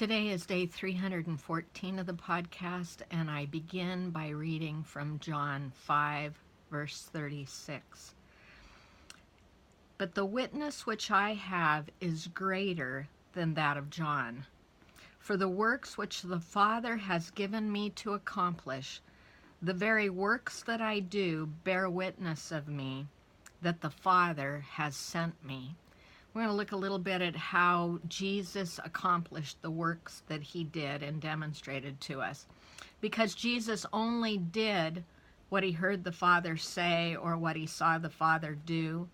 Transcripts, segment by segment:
Today is day 314 of the podcast, and I begin by reading from John 5, verse 36. But the witness which I have is greater than that of John. For the works which the Father has given me to accomplish, the very works that I do bear witness of me, that the Father has sent me. We're going to look a little bit at how Jesus accomplished the works that he did and demonstrated to us. Because Jesus only did what he heard the Father say or what he saw the Father do.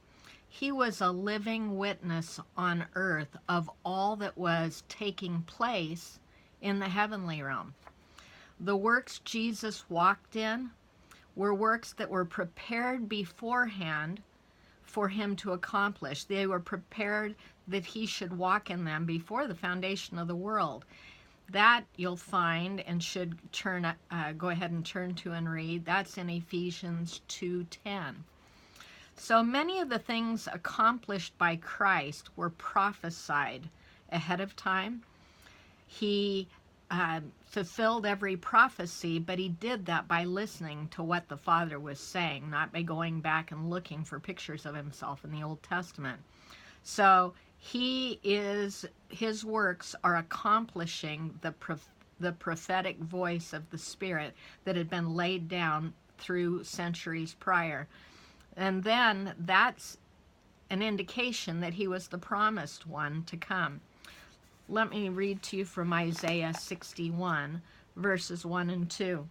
He was a living witness on earth of all that was taking place in the heavenly realm. The works Jesus walked in were works that were prepared beforehand for him to accomplish. They were prepared that he should walk in them before the foundation of the world. That you'll find and should go ahead and turn to and read. That's in Ephesians 2:10. So many of the things accomplished by Christ were prophesied ahead of time. He fulfilled every prophecy, but he did that by listening to what the Father was saying, not by going back and looking for pictures of himself in the Old Testament. So his works are accomplishing the prophetic voice of the Spirit that had been laid down through centuries prior. And then that's an indication that he was the promised one to come. Let me read to you from Isaiah 61, verses 1 and 2.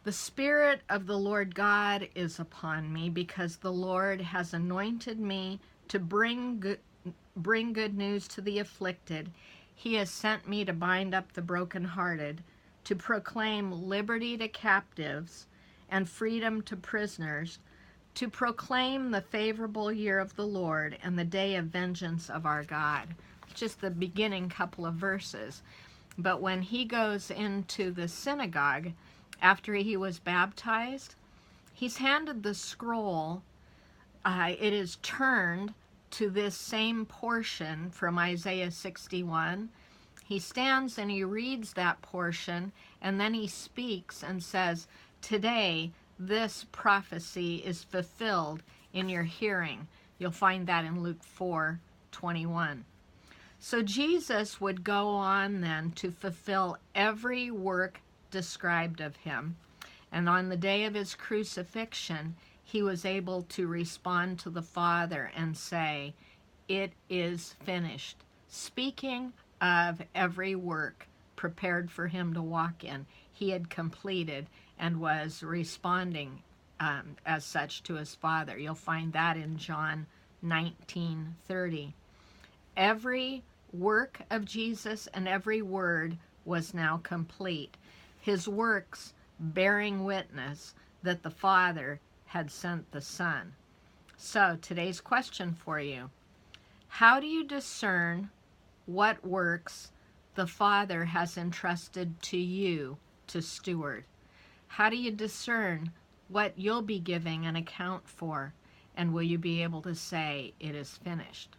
The Spirit of the Lord God is upon me, because the Lord has anointed me to bring good news to the afflicted. He has sent me to bind up the brokenhearted, to proclaim liberty to captives and freedom to prisoners, to proclaim the favorable year of the Lord and the day of vengeance of our God. Just the beginning couple of verses. But when he goes into the synagogue after he was baptized, he's handed the scroll. It is turned to this same portion from Isaiah 61. He stands and he reads that portion, and then he speaks and says, "Today this prophecy is fulfilled in your hearing." You'll find that in Luke 4:21. So Jesus would go on then to fulfill every work described of him. And on the day of his crucifixion, he was able to respond to the Father and say, "It is finished." Speaking of every work prepared for him to walk in, he had completed and was responding as such to his Father. You'll find that in John 19:30. Every work of Jesus and every word was now complete. His works bearing witness that the Father had sent the Son. So today's question for you: how do you discern what works the Father has entrusted to you to steward? How do you discern what you'll be giving an account for? And will you be able to say, "It is finished"?